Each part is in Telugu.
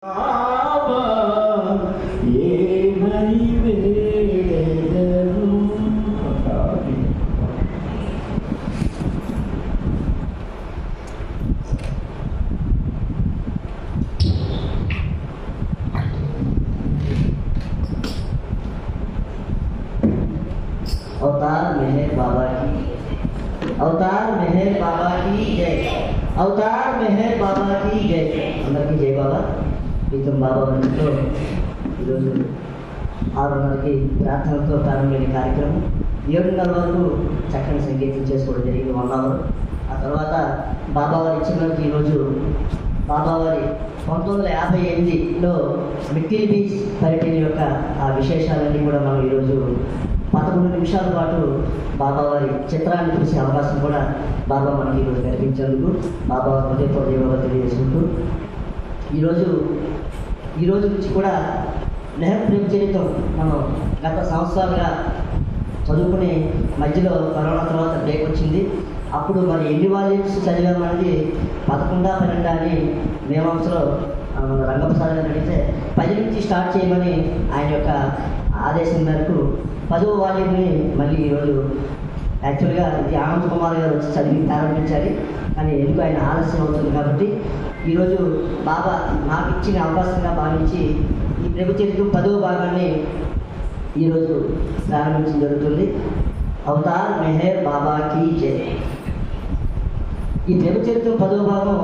अवतार मेहर बाबा की अवतार मेहर बाबा की जय अवतार मेहर बाबा की जय అందరికీ జై బాబా ప్రీతం బాబా వంటితో ఈరోజు 6:30కి ప్రార్థనతో ప్రారంభమైన కార్యక్రమం 7:30 వరకు చక్కని సంగీతం చేసుకోవడం జరిగింది 1 అవర్. ఆ తర్వాత బాబావారి ఇచ్చినందుకు ఈరోజు బాబావారి 1958లో మిక్కిలి బీచ్ పర్యటన యొక్క ఆ విశేషాలన్నీ కూడా మనం ఈరోజు 11 నిమిషాల పాటు బాబావారి చిత్రాన్ని చూసే అవకాశం కూడా బాబా మనకి ఈరోజు కల్పించేందుకు బాబా హృదయపూర్వకంగా తెలియజేసుకుంటూ ఈరోజు నుంచి కూడా నెహర్ ప్రేమ చరిత్రం మనం గత సంవత్సరాలుగా చదువుకునే మధ్యలో కరోనా తర్వాత బ్రేక్ వచ్చింది. అప్పుడు మరి ఎన్ని వాల్యూమ్స్ చదివామంటే 11, 12 అని మేమాంసలో రంగప్రసాద్ గారు అడిగితే 10 నుంచి స్టార్ట్ చేయమని ఆయన యొక్క ఆదేశం మేరకు 10వ వాల్యూమ్ని మళ్ళీ ఈరోజు యాక్చువల్గా ఇది ఆనంద్ కుమార్ గారు వచ్చి చదివి ప్రారంభించాలి, కానీ ఎందుకు ఆయన ఆలస్యం అవుతుంది కాబట్టి ఈరోజు బాబా నాకు ఇచ్చిన అవకాశంగా భావించి ఈ ప్రభు చరిత్ర 10వ భాగాన్ని ఈరోజు ప్రారంభించడం జరుగుతుంది. అవతార్ మెహర్ బాబాకి జై. ఈ ప్రభు చరిత్ర 10వ భాగం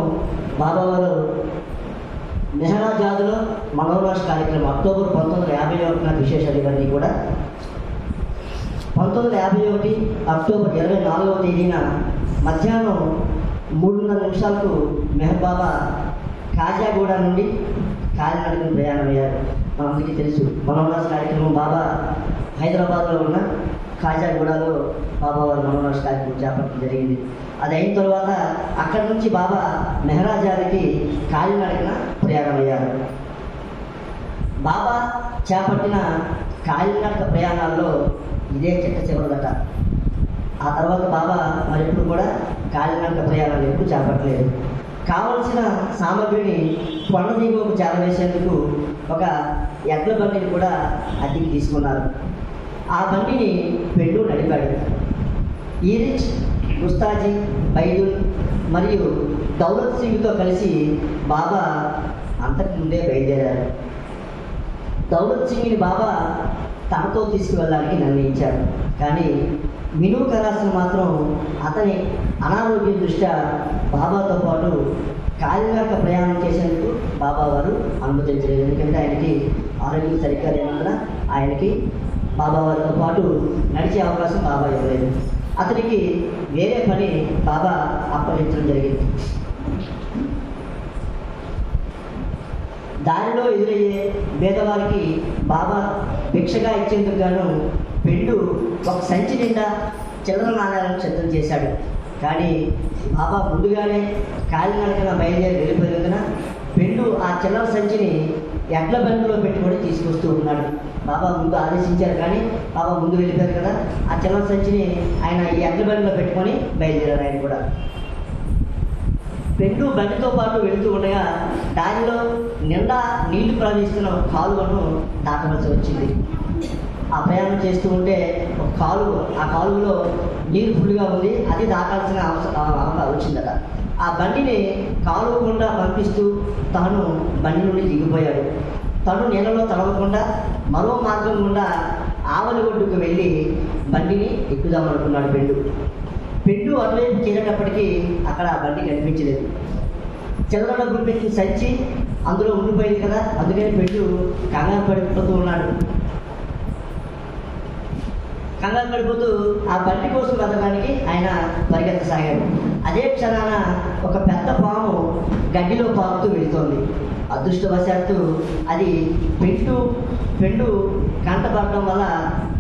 బాబావారు మెహరాజాదులో మనోరాష్ కార్యక్రమం అక్టోబర్ 1951 విశేషాలు ఇవన్నీ కూడా 1951 అక్టోబర్ 24వ తేదీన మధ్యాహ్నం 3:30 నిమిషాలకు మెహర్ బాబా కాజాగూడ నుండి కాలినడకన ప్రయాణం అయ్యారు. మనందరికీ తెలుసు మనోరాష్ కార్యక్రమం బాబా హైదరాబాద్లో ఉన్న కాజాగూడలో బాబావారు మనోరాష్ కార్యక్రమం చేపట్టడం జరిగింది. అది అయిన తర్వాత అక్కడి నుంచి బాబా మెహరాజానికి కాలినడకన ప్రయాణం అయ్యారు. బాబా చేపట్టిన కాలినడక ప్రయాణాల్లో ఇదే చిట్ట చివరిదట. ఆ తర్వాత బాబా మరెప్పుడు కూడా కాలినడక ప్రయాణాలు ఎప్పుడు చేపట్టలేదు. కావలసిన సామగ్రిని కొండ దిగువకు చేరవేసేందుకు ఒక ఎడ్ల బండిని కూడా అద్దెకి తీసుకున్నారు. ఆ బండిని పెండు నడిపాడు. ఈరిచ్, ముస్తాజీ, బైదుల్ మరియు దౌలత్ సింగ్తో కలిసి బాబా అంతకు ముందే బయలుదేరారు. దౌలత్ సింగ్ని బాబా తనతో తీసుకువెళ్ళడానికి నిర్ణయించారు. కానీ మినూ కరాస్ను మాత్రం అతని అనారోగ్యం దృష్ట్యా బాబాతో పాటు కాలినడక ప్రయాణం చేసేందుకు బాబా వారు అనుమతించలేదు. ఎందుకంటే ఆయనకి ఆరోగ్యం సరిగ్గా లేనందున ఆయనకి బాబా వారితో పాటు నడిచే అవకాశం బాబా ఇవ్వలేదు. అతనికి వేరే పని బాబా అప్పగించడం జరిగింది. దారిలో ఎదురయ్యే పేదవారికి బాబా భిక్షగా ఇచ్చేందుకు గాను పెండు ఒక సంచి నిండా చిల్లర నాణ్యాలను సిద్ధం చేశాడు. కానీ బాబా ముందుగానే కాలినడకన బయలుదేరి వెళ్ళిపోయినందున పెండు ఆ చిల్లర సంచిని ఎడ్ల బండిలో పెట్టుకొని తీసుకొస్తూ ఉన్నాడు. బాబా ముందు ఆదేశించారు, కానీ బాబా ముందు వెళ్ళిపోయారు కదా, ఆ చిల్లర సంచిని ఆయన ఈ ఎడ్ల బండిలో పెట్టుకొని బయలుదేరారు. ఆయన కూడా పెండు బండితో పాటు వెళుతూ ఉండగా దారిలో నిండా నీళ్లు ప్రవహిస్తున్న ఒక కాలువను దాటవలసి వచ్చింది. ఆ ప్రయాణం చేస్తూ ఉంటే ఒక కాలువ, ఆ కాలువలో నీరు ఫుల్గా ఉంది, అది దాటాల్సిన అవసరం వచ్చిందట. ఆ బండిని కాలువ గుండా పంపిస్తూ తాను బండి నుండి దిగిపోయాడు. తను నీళ్ళలో తడవకుండా మరో మార్గం గుండా ఆవలి ఒడ్డుకు వెళ్ళి బండిని ఎక్కుదామనుకున్నాడు. పెండు అటువైపు చేరేటప్పటికీ అక్కడ ఆ బండి కనిపించలేదు. చిల్లర గురిపెట్టి సంచి అందులో ఉండిపోయింది కదా, అందుకని పెండు కంగారు పడిపోతూ ఉన్నాడు. కంగారు పడిపోతూ ఆ బండి కోసం వెతకడానికి ఆయన పరిగెత్తసాగాడు. అదే క్షణాన ఒక పెద్ద పాము గడ్డిలో పాకుతూ వెళుతోంది. అదృష్టవశాత్తు అది పెండు కంటపడడం వల్ల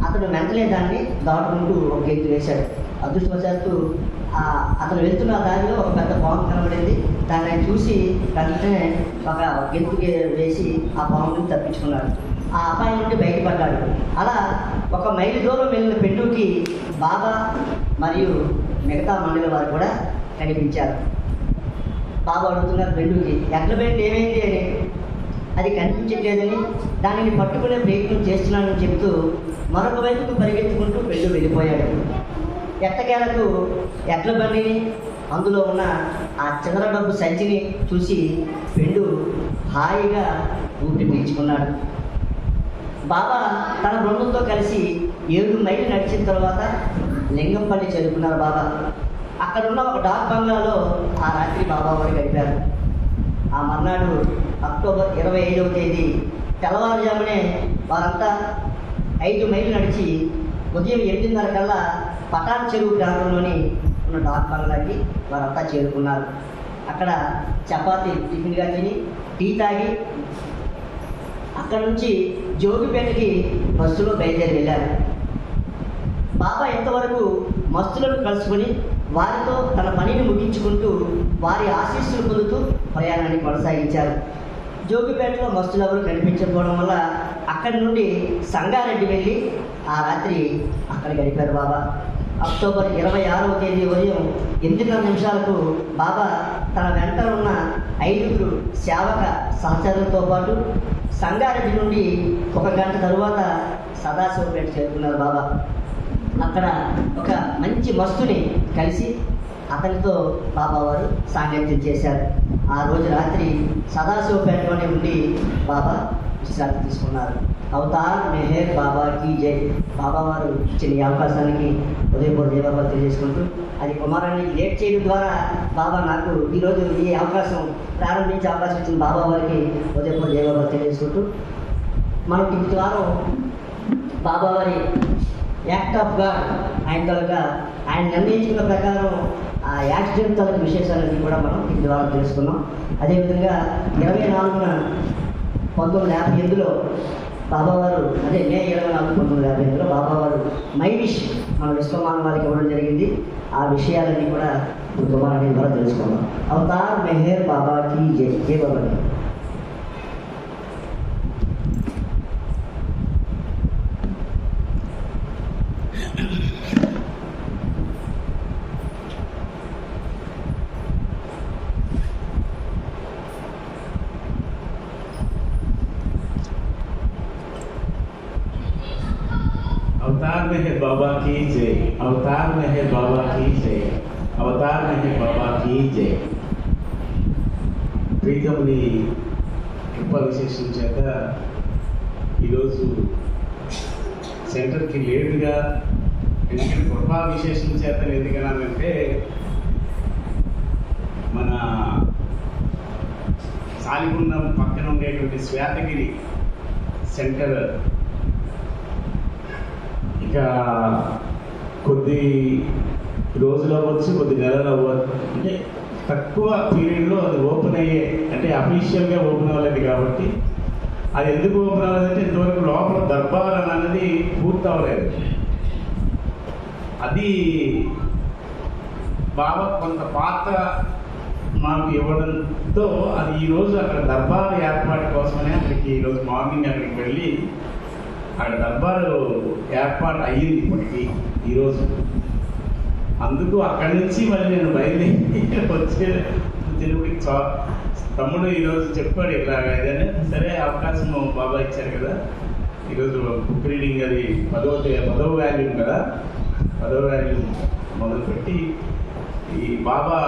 అతను వెంటనే దాన్ని దాటుకుంటూ ఒక గెంతు వేశాడు. అదృష్టవశాత్తు అతను వెళ్తున్న దారిలో ఒక పెద్ద పాము కనబడింది. దాన్ని ఆయన చూసి వెంటనే ఒక గెంతు వేసి ఆ పాముని తప్పించుకున్నాడు. ఆ అపాయం నుండి బయటపడ్డాడు. అలా 1 మైలు దూరం వెళ్ళిన పెండుకి బాబా మరియు మిగతా మండలి వారు కూడా కనిపించారు. బాబా అడుగుతున్నారు పెండుకి, ఎడ్ల బండి ఏమైంది అని. అది కనిపించట్లేదని దానిని పట్టుకునే ప్రయత్నం చేస్తున్నానని చెబుతూ మరొక వైపుకు పరిగెత్తుకుంటూ వెళ్ళిపోయాడు. ఎట్టకేలకు ఎడ్ల బండిని, అందులో ఉన్న ఆ చిల్లర డబ్బు సంచిని చూసి పెండు హాయిగా ఊపిరి పీల్చుకున్నాడు. బాబా తన బృందంతో కలిసి 7 మైళ్ళు నడిచిన తర్వాత లింగంపల్లి చేరుకున్నారు. బాబా అక్కడున్న ఒక డాక్ బంగ్లాలో ఆ రాత్రి బాబా వారు గడిపారు. ఆ మర్నాడు అక్టోబర్ 25వ తేదీ తెల్లవారుజామునే వారంతా 5 మైళ్ళు నడిచి ఉదయం 8:30 కల్లా పటాన్ చెరువు ప్రాంతంలోని ఉన్న డాక్ బంగ్లాకి వారంతా చేరుకున్నారు. అక్కడ చపాతీ టిఫిన్గా తిని టీ తాగి అక్కడ నుంచి జోగిపేటకి బస్సులో బయలుదేరి వెళ్ళారు. బాబా ఇంతవరకు మస్తులను కలుసుకొని వారితో తన పనిని ముగించుకుంటూ వారి ఆశీస్సులు పొందుతూ ప్రయాణాన్ని కొనసాగించారు. జోగిపేటలో మస్తులు ఎవరు కనిపించకపోవడం వల్ల అక్కడి నుండి సంగారెడ్డి వెళ్ళి ఆ రాత్రి అక్కడ గడిపారు. బాబా అక్టోబర్ 26వ తేదీ ఉదయం 8:30 బాబా తన వెంట ఉన్న 5 సేవక సహచరులతో పాటు సంగారెడ్డి నుండి 1 గంట తరువాత సదాశివపేట చేరుకున్నారు. బాబా అక్కడ ఒక మంచి మస్తుని కలిసి అతనితో బాబా వారు సాంగత్యం చేశారు. ఆ రోజు రాత్రి సదాశివపేటలోనే ఉండి బాబా విశ్రాంతి తీసుకున్నారు. అవతార్ మెహర్ బాబా కీ జై. బాబా వారు ఇచ్చిన ఈ అవకాశానికి ఉదయపూర్వ తెలియజేసుకుంటూ, అది కుమారాన్ని లేట్ చేయడం ద్వారా బాబా నాకు ఈరోజు ఈ అవకాశం ప్రారంభించే అవకాశం ఇచ్చిన బాబా వారికి ఉదయపూర్వ తెలియజేసుకుంటూ, మనం ఈ వారం బాబా వారి యాక్ట్ ఆఫ్ గాడ్ ఆయన నిర్ణయించుకున్న ప్రకారం ఆ యాక్సిడెంట్ తలకు విశేషాలన్నీ కూడా మనం ఈ ద్వారా తెలుసుకున్నాం. అదేవిధంగా 24న 1958లో బాబావారు, అదే మే 24, 1958లో బాబావారు మై విష్ మన విశ్వమాన వారికి ఇవ్వడం జరిగింది. ఆ విషయాలన్నీ కూడా కుమారాన్ని ద్వారా తెలుసుకున్నాం. అవతార్ మెహర్ బాబాకి జై. జై బాబా. अवतार मेहर बाबा की जय. अवतार मेहर बाबा की जय. अवतार मेहर बाबा की जय. ప్రీతముని కృపా విశేషం చేత ఈరోజు సెంటర్కి లేటుగా, ఎందుకంటే కృపా విశేషం చేత ఎందుకనంటే మన సాలిగుండం పక్కన ఉండేటువంటి శ్వేతగిరి సెంటర్ ఇక కొద్ది రోజులు అవ్వచ్చు, కొద్ది నెలలు అవ్వచ్చు, అంటే తక్కువ పీరియడ్లో అది ఓపెన్ అయ్యే, అంటే అఫీషియల్గా ఓపెన్ అవ్వలేదు. కాబట్టి అది ఎందుకు ఓపెన్ అవ్వలేదంటే ఇంతవరకు లోపల దర్బార్ అనేది పూర్తి అవ్వలేదు. అది బాబా కొంత పాత్ర మాకు ఇవ్వడంతో అది ఈరోజు అక్కడ దర్బార్ ఏర్పాటు కోసమనే అక్కడికి ఈరోజు మార్నింగ్ అక్కడికి వెళ్ళి అక్కడ దర్బారు ఏర్పాటు అయ్యింది ఇప్పటికి ఈరోజు. అందుకు అక్కడి నుంచి మళ్ళీ నేను బయలుదేరి వచ్చేటప్పటికి తమ్ముడు ఈరోజు చెప్పాడు ఇలాగ ఏదైనా సరే అవకాశం బాబా ఇచ్చారు కదా. ఈరోజు బుక్ రీడింగ్ అది 10వ వాల్యూమ్ కదా, 10వ వాల్యూమ్ మొదలుపెట్టి ఈ బాబా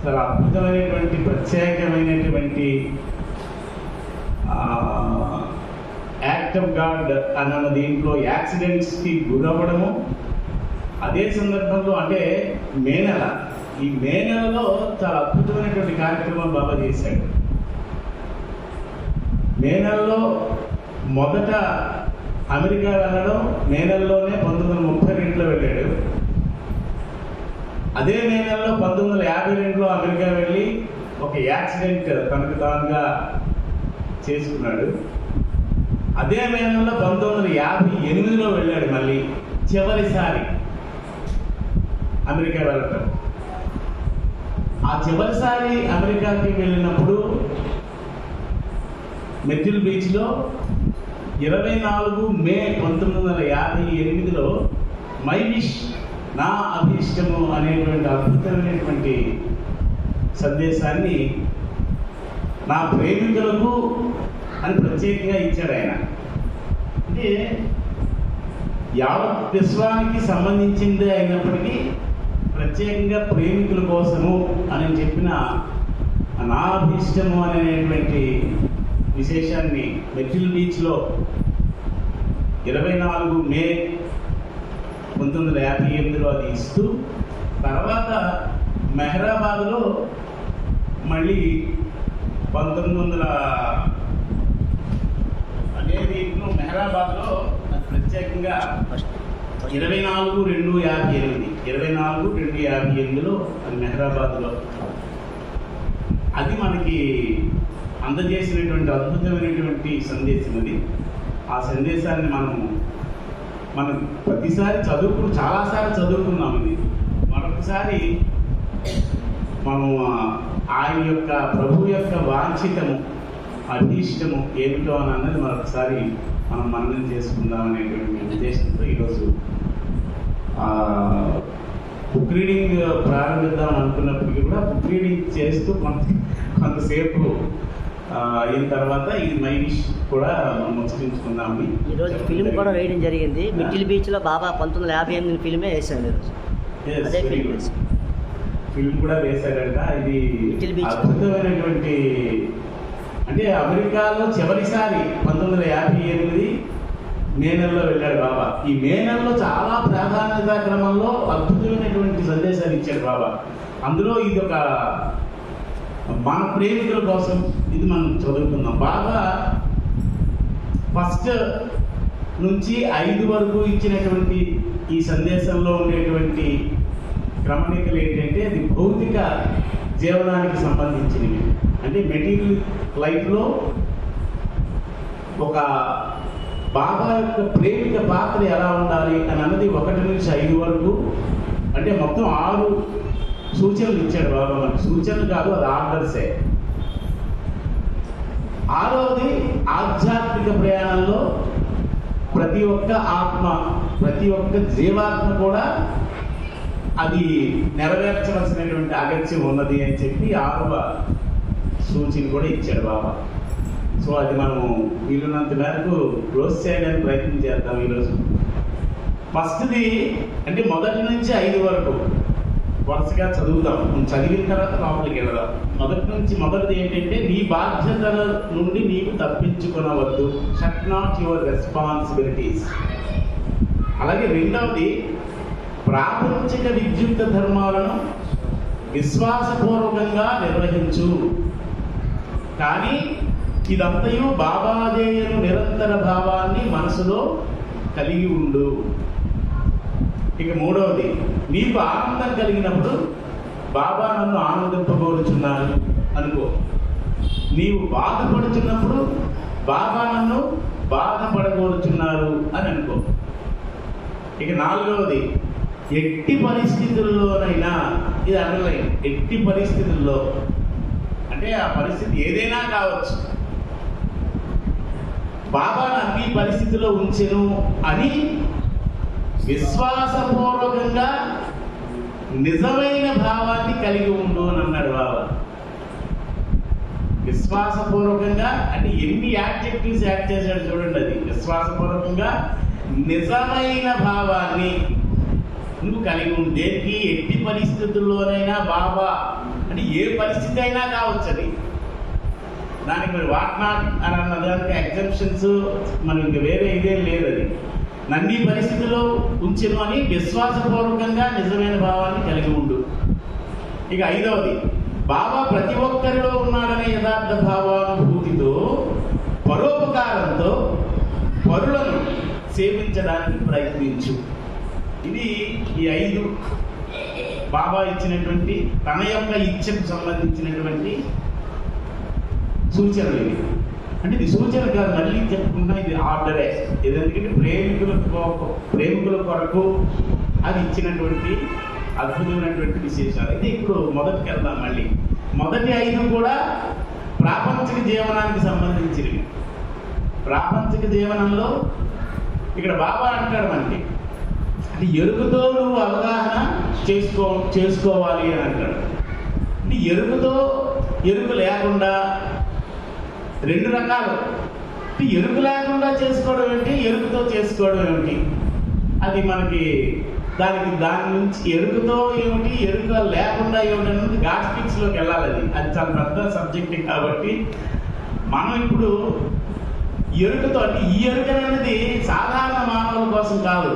చాలా అద్భుతమైనటువంటి ప్రత్యేకమైనటువంటి యాక్ట్ ఆఫ్ గాడ్ అన్న దీంట్లో యాక్సిడెంట్స్కి గురవ్వడము, అదే సందర్భంలో అంటే ఈ మే నెలలో చాలా అద్భుతమైనటువంటి కార్యక్రమం బాబా చేశాడు. మే నెలలో మొదట అమెరికా వెళ్ళడం మే నెలలోనే 1932లో వెళ్ళాడు. అదే మే నెలలో 1952లో అమెరికా వెళ్ళి ఒక యాక్సిడెంట్ తనకు తానుగా చేసుకున్నాడు. అదే మే నెలలో 1958లో వెళ్ళాడు మళ్ళీ చివరిసారి అమెరికా వెళ్ళటం. ఆ చివరిసారి అమెరికాకి వెళ్ళినప్పుడు మెథిల్ బీచ్లో 24 మే 1958లో మై విష్ నా అభీష్టము అనేటువంటి అద్భుతమైనటువంటి సందేశాన్ని నా ప్రేమికులకు అని ప్రత్యేకంగా ఇచ్చాడు ఆయన. అంటే యావత్ విశ్వానికి సంబంధించిందే అయినప్పటికీ ప్రత్యేకంగా ప్రేమికుల కోసము అని చెప్పిన అనాభీష్టము అనేటువంటి విశేషాన్ని మెట్టిల్ బీచ్లో 24 మే 1958లో అది ఇస్తూ, తర్వాత మెహరాబాద్లో మళ్ళీ 1900 అదే దీంట్లో మెహరాబాద్లో ప్రత్యేకంగా 24/2/58లో అది మెహరాబాద్లో అది మనకి అందజేసినటువంటి అద్భుతమైనటువంటి సందేశం అది. ఆ సందేశాన్ని మనం ప్రతిసారి చాలాసార్లు చదువుకున్నాం. ఇది మరొకసారి మనం ఆయన యొక్క ప్రభు యొక్క వాంఛితము అభీష్టము ఏమిటో అని అన్నది మరొకసారి మనం మననం చేసుకుందాం అనేటువంటి ఉద్దేశంతో ఈరోజు బుక్ రీడింగ్ ప్రారంభిద్దాం అనుకున్నప్పటికీ కూడా బుక్ రీడింగ్ చేస్తూ కొంతసేపు అయిన తర్వాత ఇది మై విష్ కూడా మనం ముచ్చరించుకుందాం. ఈరోజు ఫిల్మ్ కూడా వేయడం జరిగింది. మిడిల్ బీచ్లో బాబా 1958 ఫిల్మే వేశాను ఈరోజు. అదే ఫిల్మ్ కూడా వేశారంట. ఇది అద్భుతమైనటువంటి, అంటే అమెరికాలో చివరిసారి 1958 మే నెలలో వెళ్ళాడు బాబా. ఈ మే నెలలో చాలా ప్రాధాన్యత క్రమంలో అద్భుతమైనటువంటి సందేశాలు ఇచ్చాడు బాబా. అందులో ఇది ఒక మన ప్రేమికుల కోసం ఇది మనం చదువుకుందాం. బాబా ఫస్ట్ నుంచి 5 వరకు ఇచ్చినటువంటి ఈ సందేశంలో ఉండేటువంటి క్రమణికలు ఏంటంటే అది భౌతిక జీవనానికి సంబంధించినవి. అంటే మెటీరియల్ లైఫ్లో ఒక బాబా యొక్క ప్రేమిక పాత్ర ఎలా ఉండాలి అని అన్నది 1 నుంచి 5 వరకు, అంటే మొత్తం 6 సూచనలు ఇచ్చాడు బాబా. మనకి సూచనలు కాదు, అది ఆర్డర్సే. 6వది ఆధ్యాత్మిక ప్రయాణంలో ప్రతి ఒక్క ఆత్మ, ప్రతి ఒక్క జీవాత్మ కూడా అది నెరవేర్చవలసినటువంటి అగత్యం ఉన్నది అని చెప్పి 6వ సూచన కూడా ఇచ్చాడు బాబా. సో అది మనము వీలున్నంత మేరకు రోజు చేయడానికి ప్రయత్నం చేద్దాం ఈరోజు. ఫస్ట్ది అంటే 1 నుంచి 5 వరకు వరుసగా చదువుతాం. చదివిన తర్వాత లోపలికి వెళ్దాం. మొదటిది ఏంటంటే నీ బాధ్యతల నుండి నీవు తప్పించుకునవద్దు, షట్ నాట్ యువర్ రెస్పాన్సిబిలిటీస్. అలాగే 2వది ప్రాపంచిక విద్యుక్త ధర్మాలను విశ్వాసపూర్వకంగా నిర్వహించు, కానీ ఇదంతయు బాబాదేయను నిరంతర భావాన్ని మనసులో కలిగి ఉండు. ఇక 3వది నీకు ఆనందం కలిగినప్పుడు బాబా నన్ను ఆనందింపగోరుచున్నారు అనుకో, నీవు బాధపడుచున్నప్పుడు బాబా నన్ను బాధపడగోరుచున్నారు అని అనుకో. ఇక 4వది ఎట్టి పరిస్థితుల్లోనైనా, ఇది అండర్లైన్, ఎట్టి పరిస్థితుల్లో అంటే ఆ పరిస్థితి ఏదైనా కావచ్చు, బాబాను అన్ని పరిస్థితిలో ఉంచెను అని విశ్వాసపూర్వకంగా నిజమైన భావాన్ని కలిగి ఉండు అని అన్నాడు బాబా. విశ్వాసపూర్వకంగా అంటే ఎన్ని యాడ్జెక్టివ్స్ యాడ్ చేశాడు చూడండి. అది విశ్వాసపూర్వకంగా నిజమైన భావాన్ని నువ్వు కలిగి ఉండు. దేనికి? ఎట్టి పరిస్థితుల్లోనైనా బాబా అంటే ఏ పరిస్థితి అయినా కావచ్చు. అది దానికి మరి వాట్ నాట్ అని అన్న దానికి ఎగ్జంప్షన్స్ మనం ఇంక వేరే ఇదేం లేదు. అది నన్ని పరిస్థితుల్లో ఉంచెను అని విశ్వాసపూర్వకంగా నిజమైన భావాన్ని కలిగి ఉండు. ఇక 5వది బాబా ప్రతి ఒక్కరిలో ఉన్నాడనే యథార్థ భావానుభూతితో పరోపకారంతో పరులను సేవించడానికి ప్రయత్నించు. ఇది ఈ 5 బాబా ఇచ్చినటువంటి తన యొక్క ఇచ్చకు సంబంధించినటువంటి సూచనలు. ఇవి అంటే ఇది సూచన కాదు, మళ్ళీ చెప్పుకుంటా, ఇది ఆర్డరే. ఎందుకంటే ప్రేమికుల కొరకు అది ఇచ్చినటువంటి అద్భుతమైనటువంటి విశేషాలు. అయితే ఇప్పుడు మొదటికి వెళ్దాం. మళ్ళీ మొదటి 5 కూడా ప్రాపంచిక జీవనానికి సంబంధించినవి. ప్రాపంచిక జీవనంలో ఇక్కడ బాబా అంటాడు మనకి, అంటే ఎరుకుతో నువ్వు అవగాహన చేసుకోవాలి అని అంటాడు. అంటే ఎరుకు లేకుండా రెండు రకాలు. ఎరుకు లేకుండా చేసుకోవడం ఏంటి, ఎరుకుతో చేసుకోవడం ఏమిటి, అది మనకి దాని నుంచి ఎరుకుతో ఏమిటి, ఎరుక లేకుండా ఏమిటి అనేది గాస్టిక్స్లోకి వెళ్ళాలి. అది చాలా పెద్ద సబ్జెక్ట్ కాబట్టి మనం ఇప్పుడు ఎరుకతో, అంటే ఈ ఎరుక అనేది సాధారణ మానవుల కోసం కాదు.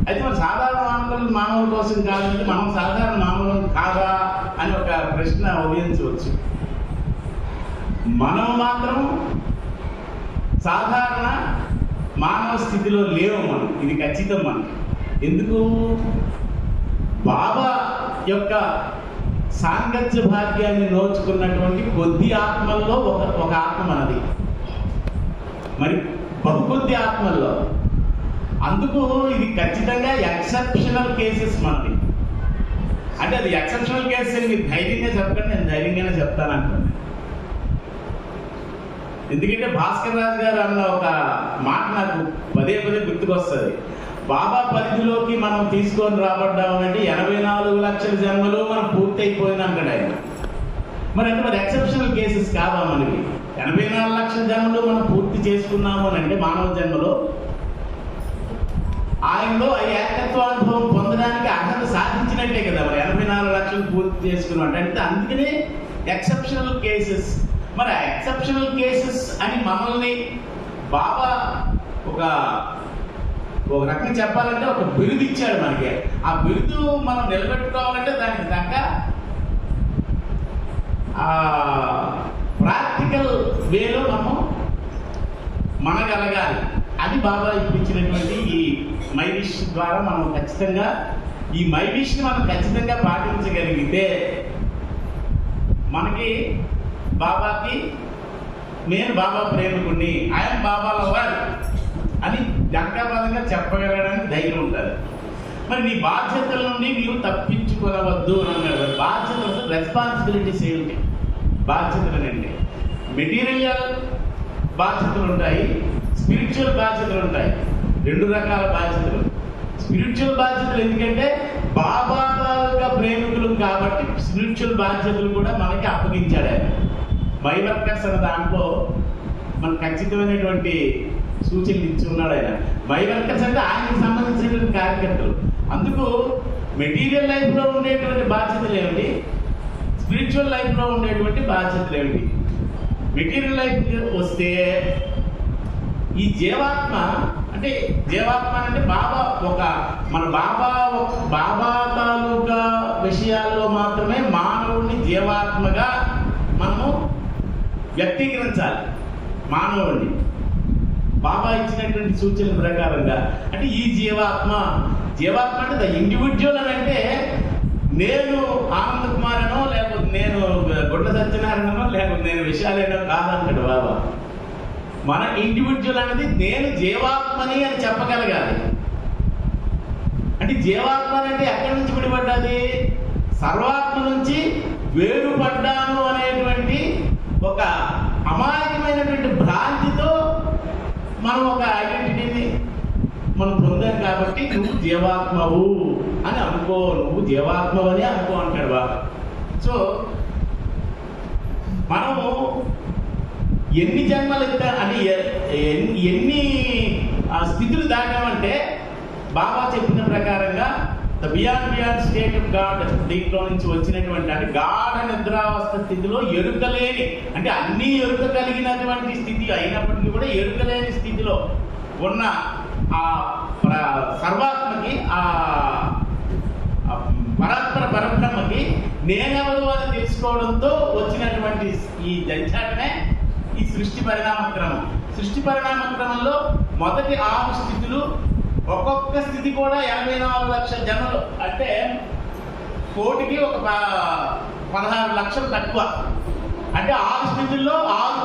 అయితే మన సాధారణ మానవుల కోసం కాదంటే మనం సాధారణ మానవులం కాదా అని ఒక ప్రశ్న ఉదయించవచ్చు. మనం మాత్రం సాధారణ మానవ స్థితిలో లేవు మనం, ఇది ఖచ్చితం. మనం ఎందుకు? బాబా యొక్క సాంగత్య భాగ్యాన్ని నోచుకున్నటువంటి కొద్ది ఆత్మల్లో ఒక ఆత్మ మనది, మరి బహుకొద్ది ఆత్మల్లో. అందుకు ఇది ఖచ్చితంగా ఎక్సెప్షనల్ కేసెస్ మనది. అంటే అది ఎక్సెప్షనల్ కేసెస్ అని మీరు ధైర్యంగా చెప్పండి, నేను ధైర్యంగానే చెప్తాను అనుకోండి. ఎందుకంటే భాస్కర్ రాజు గారు అన్న ఒక మాట నాకు పదే గుర్తుకొస్తుంది. బాబా పరిధిలోకి మనం తీసుకొని రాబడ్డామంటే 84 లక్షల జన్మలు మనం పూర్తి అయిపోయిందంటాడు ఆయన. మరి అంటే మరి ఎక్సెప్షనల్ కేసెస్ కావా మనకి? 84 లక్షల జన్మలు మనం పూర్తి చేసుకున్నాము అని అంటే మానవ జన్మలో ఆయనలో ఏకత్వానుభవం పొందడానికి అర్హత సాధించినట్టే కదా. మరి 84 లక్షలు పూర్తి చేసుకున్నాం అంటే అందుకనే ఎక్సెప్షనల్ కేసెస్. మరి ఆ ఎక్సెప్షనల్ కేసెస్ అని మమ్మల్ని బాబా ఒక రకంగా చెప్పాలంటే ఒక బిరుదు ఇచ్చాడు మనకి. ఆ బిరుదు మనం నిలబెట్టుకోవాలంటే దానికి తగ్గ ప్రాక్టికల్ వేలో మనం మనగలగాలి. అది బాబా ఇప్పించినటువంటి ఈ మై విష్ ద్వారా మనం ఖచ్చితంగా ఈ మై విష్ని మనం ఖచ్చితంగా పాటించగలిగితే మనకి బాబాకి నేను బాబా ప్రేమికుడిని, ఆయన బాబా లవర్ అని జంకాబద్ధంగా చెప్పగలడానికి ధైర్యం ఉంటుంది. మరి నీ బాధ్యతల నుండి నీవు తప్పించుకోవద్దు అని అన్నాడు. బాధ్యతలు, రెస్పాన్సిబిలిటీస్ ఏమిటి? బాధ్యతలు అంటే మెటీరియల్ బాధ్యతలు ఉంటాయి, స్పిరిచువల్ బాధ్యతలు ఉంటాయి. రెండు రకాల బాధ్యతలు. స్పిరిచువల్ బాధ్యతలు ఎందుకంటే బాబా తాలూకా ప్రేమికులు కాబట్టి స్పిరిచువల్ బాధ్యతలు కూడా మనకి అప్పగించాడు ఆయన. మై వర్కర్స్ అన్న దాంట్లో మనకు ఖచ్చితమైనటువంటి సూచనలు ఇచ్చి ఉన్నాడు ఆయన. మై వర్కర్స్ అంటే ఆయనకు సంబంధించినటువంటి కార్యకర్తలు. అందుకు మెటీరియల్ లైఫ్లో ఉండేటువంటి బాధ్యతలు ఏమిటి, స్పిరిచువల్ లైఫ్లో ఉండేటువంటి బాధ్యతలు ఏమిటి? మెటీరియల్ లైఫ్ వస్తే ఈ జీవాత్మ అంటే బాబా మన బాబా తాలూకా విషయాల్లో మాత్రమే మానవుడిని జీవాత్మగా మనము వ్యక్తీకరించాలి. మానవుడిని బాబా ఇచ్చినటువంటి సూచనల ప్రకారంగా. అంటే ఈ జీవాత్మ అంటే ద ఇండివిజువల్ అని అంటే నేను ఆనంద్ కుమారనో, లేకపోతే నేను గుడ్ల సత్యనారాయణనో, లేకపోతే నేను విశాలేనో కాదంటాడు బాబా. మన ఇండివిజువల్ అనేది నేను జీవాత్మని అని చెప్పగలగాలి. అంటే జీవాత్మ అంటే ఎక్కడి నుంచి విడిపడ్డది? సర్వాత్మ నుంచి వేరుపడ్డాను అనేటువంటి ఒక అమాయకమైనటువంటి భ్రాంతితో మనం ఒక ఐడెంటిటీని మనం పొందాం కాబట్టి నువ్వు జీవాత్మవు అని అనుకో, నువ్వు జీవాత్మవని అనుకో అంటాడు బాబా. సో మనము ఎన్ని జన్మలు అంటే ఎన్ని స్థితులు దాటామంటే బాబా చెప్పిన ప్రకారంగా the beyond state of God దీంట్లో నుంచి వచ్చినటువంటి అంటే గాఢ నిద్రావస్థ స్థితిలో ఎరుకలేని, అంటే అన్ని ఎరుక కలిగినటువంటి స్థితి అయినప్పటికీ కూడా ఎరుకలేని స్థితిలో ఉన్న ఆ సర్వాత్మకి, ఆ పరబ్రహ్మకి నేనెవరు అని తెలుసుకోవడంతో వచ్చినటువంటి ఈ జంచాటనే ఈ సృష్టి పరిణామ క్రమం. సృష్టి పరిణామ క్రమంలో మొదటి 6 స్థితులు, ఒక్కొక్క స్థితి కూడా 84 లక్షల జన్మలు. అంటే కోటికి ఒక 16 లక్షలు తక్కువ. అంటే 6 స్థితుల్లో 6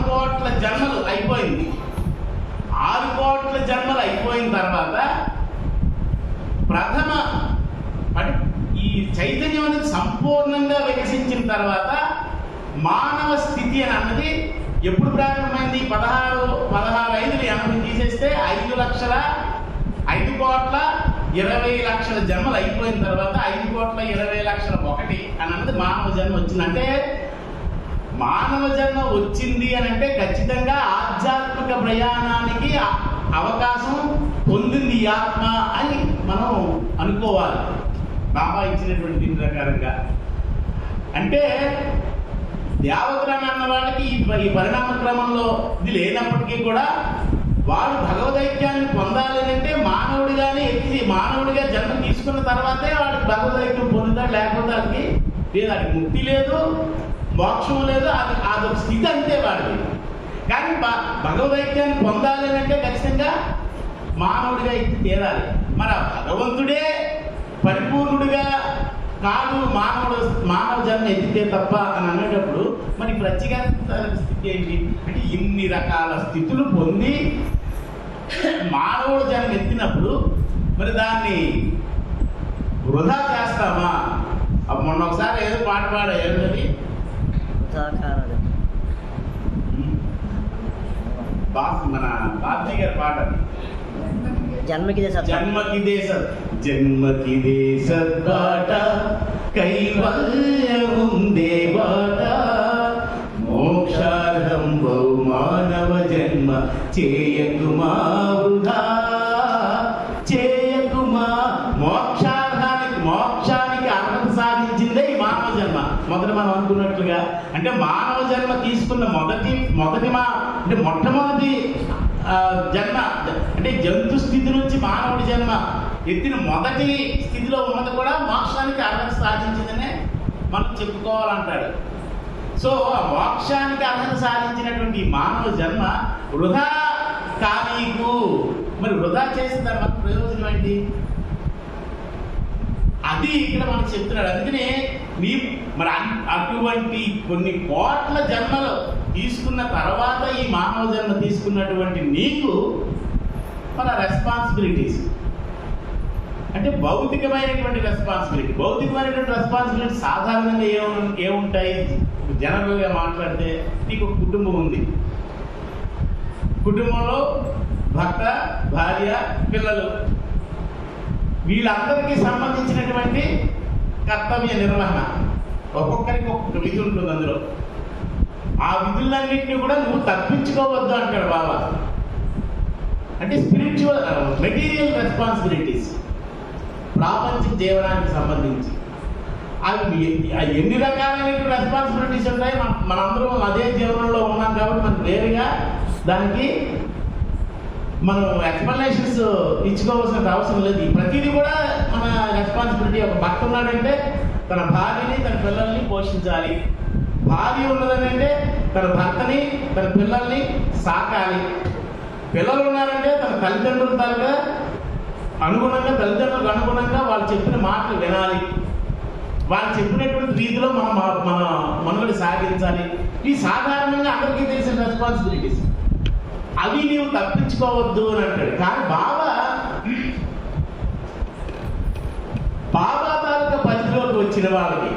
కోట్ల జన్మలు అయిపోయింది. 6 కోట్ల జన్మలు అయిపోయిన తర్వాత ప్రథమ అంటే ఈ చైతన్యం అనేది సంపూర్ణంగా వికసించిన తర్వాత మానవ స్థితి అని అన్నది ఎప్పుడు ప్రారంభమైంది? 16 తీసేస్తే 5,20,00,000 జన్మలు అయిపోయిన తర్వాత 5,20,00,001 అని అన్నది మానవ జన్మ వచ్చింది. అంటే మానవ జన్మ వచ్చింది అని అంటే ఖచ్చితంగా ఆధ్యాత్మిక ప్రయాణానికి అవకాశం పొందింది ఈ ఆత్మ అని మనం అనుకోవాలి. బాబా ఇచ్చినటువంటి దీని ప్రకారంగా అంటే దేవతలను అన్న వాళ్ళకి ఈ పరిణామ క్రమంలో ఇది లేనప్పటికీ కూడా వాడు భగవదైక్యాన్ని పొందాలి అంటే మానవుడిగానే ఎత్తి మానవుడిగా జన్మ తీసుకున్న తర్వాతే వాడికి భగవదైక్యం పొందుతాడు. లేకపోతే వాడికి లేదు, వాడికి ముక్తి లేదు, మోక్షం లేదు. అదొక స్థితి అంతే వాడికి. కానీ భగవదైక్యాన్ని పొందాలి అంటే ఖచ్చితంగా మానవుడిగా ఎత్తి తీరాలి. మరి ఆ భగవంతుడే పరిపూర్ణుడిగా కాదు మానవ జన్మ ఎత్తితే తప్ప అని అనేటప్పుడు మరి ప్రత్యేక స్థితి ఏంటి అంటే ఇన్ని రకాల స్థితులు పొంది మానవుడు జన్మ ఎత్తినప్పుడు మరి దాన్ని వృధా చేస్తామా? మొన్న ఒకసారి ఏదో పాట పాడారు, మన బాబ్జీ గారి పాట, జన్మకిదే సద్బాట కైవల్యముందే బాట మోక్షార్హం బహు మానవ జన్మ చేయకుమా వృధా చేయకుమా. మోక్షానికి అర్హత సాధించిందే ఈ మానవ జన్మ. మొదట మనం అనుకున్నట్లుగా అంటే మానవ జన్మ తీసుకున్న మొట్టమొదటి జన్మ అంటే జంతు స్థితి నుంచి మానవుడి జన్మ ఎత్తిన మొదటి స్థితిలో ఉన్నది కూడా మోక్షానికి అర్హత సాధించిందనే మనం చెప్పుకోవాలంటాడు. సో ఆ మోక్షానికి అర్హత సాధించినటువంటి మానవ జన్మ వృధా కానీకు. మరి వృధా చేసిన తర్వాత ప్రయోజనం ఏంటి? అది ఇక్కడ మనకు చెప్తున్నాడు. అందుకనే మరి అటువంటి కొన్ని కోట్ల జన్మలు తీసుకున్న తర్వాత ఈ మానవ జన్మ తీసుకున్నటువంటి నీకు మన రెస్పాన్సిబిలిటీస్ అంటే భౌతికమైనటువంటి రెస్పాన్సిబిలిటీ సాధారణంగా ఏముంటాయి? జనరల్గా మాట్లాడితే నీకు ఒక కుటుంబం ఉంది, కుటుంబంలో భర్త, భార్య, పిల్లలు, వీళ్ళందరికీ సంబంధించినటువంటి కర్తవ్య నిర్వహణ ఒక్కొక్కరికి ఒక్కొక్క విధి ఉంటుంది. అందులో ఆ విధులన్నింటినీ కూడా నువ్వు తప్పించుకోవద్దు అంటాడు బాబా. అంటే స్పిరిచువల్ మెటీరియల్ రెస్పాన్సిబిలిటీస్ ప్రాపంచిక జీవనానికి సంబంధించి అవి ఎన్ని రకాలైన రెస్పాన్సిబిలిటీస్ ఉంటాయి. మనందరం అదే జీవనంలో ఉన్నాం కాబట్టి మనకు వేరుగా దానికి మనం ఎక్స్ప్లెనేషన్స్ ఇచ్చుకోవాల్సిన అవసరం లేదు. ప్రతిదీ కూడా మన రెస్పాన్సిబిలిటీ. ఒక భర్త ఉన్నాడంటే తన భార్యని, తన పిల్లల్ని పోషించాలి. భార్య ఉన్నదనంటే తన భర్తని, తన పిల్లల్ని సాకాలి. పిల్లలు ఉన్నారంటే తన తల్లిదండ్రులకు అనుగుణంగా వాళ్ళు చెప్పిన మాటలు వినాలి. వాళ్ళు చెప్పినటువంటి రీతిలో మన మనుగడ సాగించాలి. ఈ సాధారణంగా అందరికీ తెలిసిన రెస్పాన్సిబిలిటీస్. అవి నీవు తప్పించుకోవద్దు అని అంటాడు. కానీ బాబా తాలూకా పరిధిలోకి వచ్చిన వాళ్ళకి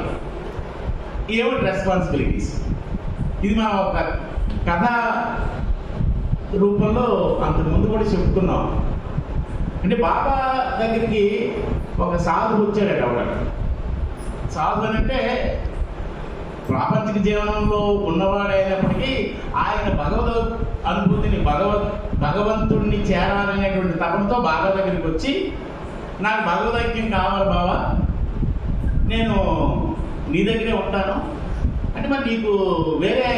ఏమిటి రెస్పాన్సిబిలిటీస్? ఇది మనం ఒక కథ రూపంలో అంతకుముందు కూడా చెప్పుకున్నాం. అంటే బాబా దగ్గరికి ఒక సాధువు వచ్చాడట. సాధు అంటే ప్రాపంచిక జీవనంలో ఉన్నవాడైనప్పటికీ ఆయన భగవద్ అనుభూతిని భగవంతుడిని చేరాలనేటువంటి తపంతో బాబా దగ్గరికి వచ్చి, నాకు భగవదైక్యం కావాలి బాబా, నేను నీ దగ్గరే ఉంటాను అంటే మరి నీకు వేరే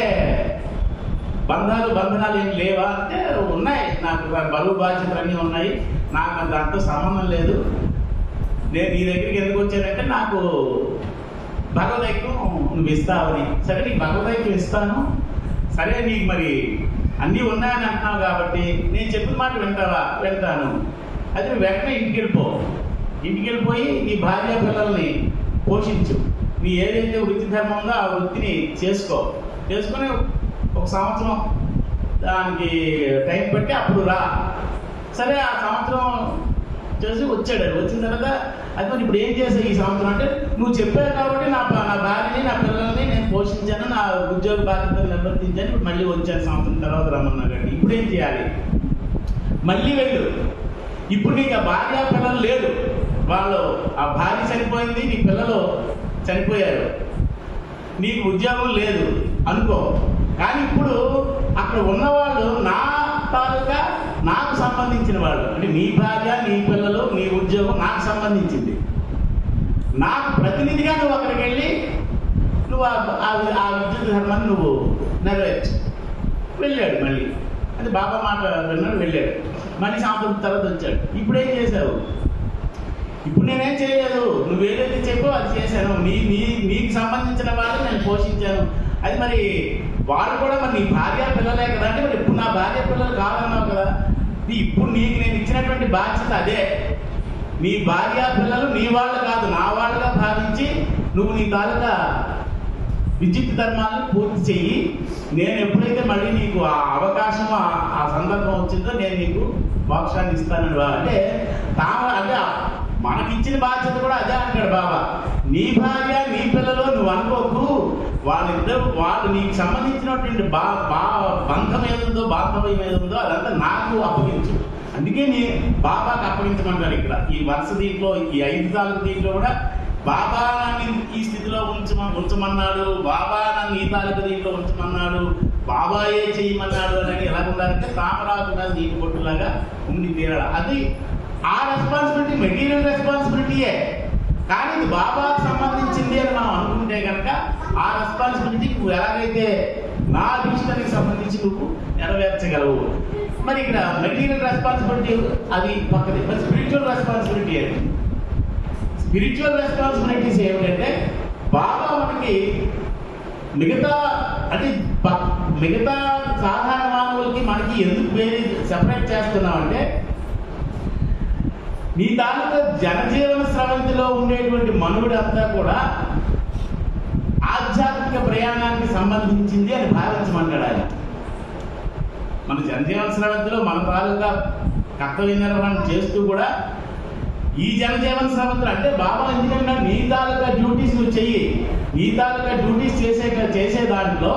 బంధనాలు ఏం లేవా అంటే ఉన్నాయి, నాకు బరువు బాధ్యతలు అన్నీ ఉన్నాయి, నాకు దాంతో సంబంధం లేదు, నేను నీ దగ్గరికి ఎందుకు వచ్చానంటే నాకు భగవదైక్యం నువ్వు ఇస్తావని. సరే నీకు భగవదైక్యం ఇస్తాను, సరే నీకు మరి అన్నీ ఉన్నాయని అంటున్నావు కాబట్టి నేను చెప్పిన మాట వింటాను. అయితే నువ్వు వెంటనే ఇంటికి వెళ్ళిపోయి నీ భార్య పిల్లల్ని పోషించు, నీ ఏదైతే వృత్తి ధర్మం ఉందో ఆ వృత్తిని చేసుకొని ఒక సంవత్సరం దానికి టైం పెట్టి అప్పుడు రా. సరే ఆ సంవత్సరం చేసి వచ్చాడు. వచ్చిన తర్వాత అది మరి ఇప్పుడు ఏం చేసావు ఈ సంవత్సరం అంటే, నువ్వు చెప్పావు కాబట్టి నా భార్యని, నా పిల్లల్ని నేను పోషించాను, నా ఉద్యోగ బాధ్యతలు నిర్వర్తించాను, ఇప్పుడు మళ్ళీ వచ్చాను సంవత్సరం తర్వాత రమ్మన్నా కానీ ఇప్పుడు ఏం చేయాలి? మళ్ళీ వెళ్ళు. ఇప్పుడు నీకు ఆ భార్య పిల్లలు లేదు, వాళ్ళు ఆ భార్య చనిపోయింది, నీ పిల్లలు చనిపోయారు, నీకు ఉద్యోగం లేదు, అనుకో. కానీ ఇప్పుడు అక్కడ ఉన్నవాళ్ళు నా తాలూకా నాకు సంబంధించిన వాళ్ళు, అంటే నీ భార్య, నీ పిల్లలు, నీ ఉద్యోగం నాకు సంబంధించింది. నాకు ప్రతినిధిగా నువ్వు అక్కడికి వెళ్ళి నువ్వు ఆ విద్యుత్ ధర్మాన్ని నువ్వు నెరవేర్చు. వెళ్ళాడు మళ్ళీ, అది బాబా మాట విన్నాడు, వెళ్ళాడు. మళ్ళీ సంవత్సరం తర్వాత వచ్చాడు. ఇప్పుడేం చేశావు? ఇప్పుడు నేనేం చేయలేదు, నువ్వు ఏదైతే చెప్పో అది చేశాను. నీకు సంబంధించిన వాళ్ళు నేను పోషించాను. అది మరి వాడు కూడా మరి నీ భార్య పిల్లలే కదా అంటే, మరి ఇప్పుడు నా భార్య పిల్లలు కాదన్నావు కదా, ఇప్పుడు నీకు నేను ఇచ్చినటువంటి బాధ్యత అదే. నీ భార్య పిల్లలు నీ వాళ్ళు కాదు, నా వాళ్ళుగా భావించి నువ్వు నీ తాలూకా విద్యుత్ ధర్మాలను పూర్తి చెయ్యి. నేను ఎప్పుడైతే మళ్ళీ నీకు ఆ అవకాశం ఆ సందర్భం వచ్చిందో నేను నీకు మోక్షాన్ని ఇస్తానని అంటే అంటే మనకిచ్చిన బాధ్యత కూడా అదే అంటాడు బాబా. నీ భార్య నీ పిల్లలు నువ్వు అనుకోకు, వాళ్ళు నీకు సంబంధించినటువంటి బంధం ఏదుందో, బాంధవ్యం ఏదుందో అదంతా నాకు అప్పగించు. అందుకే నీ బాబాకి అప్పగించమంటారు. ఇక్కడ ఈ వరుస దీంట్లో, ఈ 5 తాలూకు దీంట్లో కూడా బాబా నన్ను ఈ స్థితిలో ఉంచమన్నాడు, బాబా నన్ను ఈ తాలూకు దీంట్లో ఉంచమన్నాడు, బాబాయే చేయమన్నాడు అనేది ఎలా ఉండాలంటే తామరాకు నీటి పొట్టులాగా ఉండి తీరాడు. అది ఆ రెస్పాన్సిబిలిటీ మెటీరియల్ రెస్పాన్సిబిలిటీయే, కానీ ఇది బాబాకు సంబంధించింది అని మనం అనుకుంటే కనుక ఆ రెస్పాన్సిబిలిటీ నువ్వు ఎలాగైతే నా అభిష్టానికి సంబంధించి నువ్వు నెరవేర్చగలవు. మరి ఇక్కడ మెటీరియల్ రెస్పాన్సిబిలిటీ అది పక్కది. మరి స్పిరిచువల్ రెస్పాన్సిబిలిటీ అది. స్పిరిచువల్ రెస్పాన్సిబిలిటీస్ ఏమిటంటే బాబా మనకి మిగతా సాధారణ మానవులకి మనకి ఎందుకు వేరే సెపరేట్ చేస్తున్నామంటే, నీ తాలూకా జనజీవన స్రవంతిలో ఉండేటువంటి మనుగడంతా కూడా ఆధ్యాత్మిక ప్రయాణానికి సంబంధించింది అని భావించమంటాడు ఆయన. మన జనజీవన స్రవంతిలో మన తాలూకా కర్తవ్య నిర్వహణ చేస్తూ కూడా ఈ జనజీవన స్రవంతులు అంటే బాబా ఎందుకంటే నీ తాలూకా డ్యూటీస్ నువ్వు చెయ్యి, నీ తాలూకా డ్యూటీస్ చేసే దాంట్లో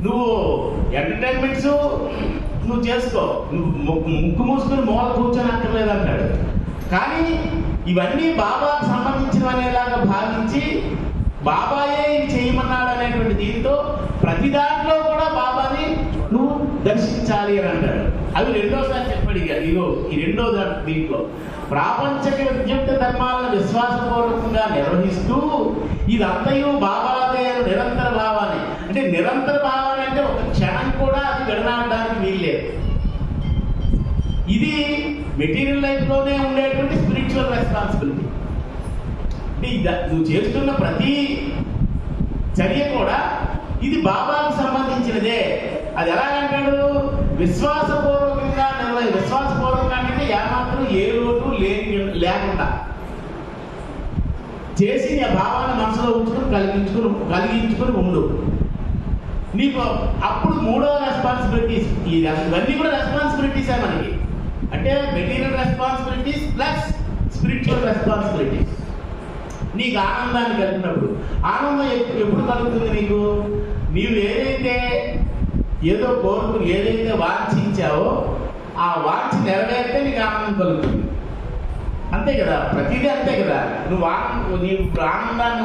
నువ్వు ఎంటర్టైన్మెంట్స్ నువ్వు చేసుకో, నువ్వు ముక్కు మూసుకుని మూల కూర్చొని అక్కర్లేదు అంటాడు. కానీ ఇవన్నీ బాబాకు సంబంధించినవనేలాగా భావించి బాబాయే ఇది చేయమన్నాడు అనేటువంటి దీంతో ప్రతి దాంట్లో కూడా బాబాని నువ్వు దర్శించాలి అని అంటాడు. అవి రెండోసారి చెప్పాడు. ఇగో ఈ రెండో దీంట్లో ప్రాపంచక విద్యుత్ ధర్మాలను విశ్వాసపూర్వకంగా నిర్వహిస్తూ ఇదంతయు బాబాదే నిరంతర భావాన్ని, అంటే నిరంతర భావాన్ని అంటే ఒక క్షణం కూడా అది విడనాడడానికి వీల్లేదు. ఇది మెటీరియల్ లైఫ్లోనే ఉండేటువంటి స్పిరిచువల్ రెస్పాన్సిబిలిటీ. అంటే నువ్వు చేస్తున్న ప్రతి చర్య కూడా ఇది బాబాకు సంబంధించినదే. అది ఎలాగంటాడు? విశ్వాసపూర్వకంగా విశ్వాసపూర్వకంగా అంటే ఏమాత్రం ఏ లోటు లేకుండా చేసి ఆ భావాన్ని మనసులో ఉంచుకుని కలిగించుకుని ఉండు. నీకు అప్పుడు మూడవ రెస్పాన్సిబిలిటీస్, ఇవన్నీ కూడా రెస్పాన్సిబిలిటీసే మనకి. అంటే material responsibilities plus spiritual responsibilities. నీకు ఆనందాన్ని కలిగినప్పుడు, ఆనందం ఎప్పుడు కలుగుతుంది నీకు? నీవు ఏదో కోరుకుని ఏదైతే వాంఛించావో ఆ వాంఛ నెరవేరితే నీకు ఆనందం కలుగుతుంది. అంతే కదా, ప్రతిదీ అంతే కదా. నీవు ఇప్పుడు ఆనందాన్ని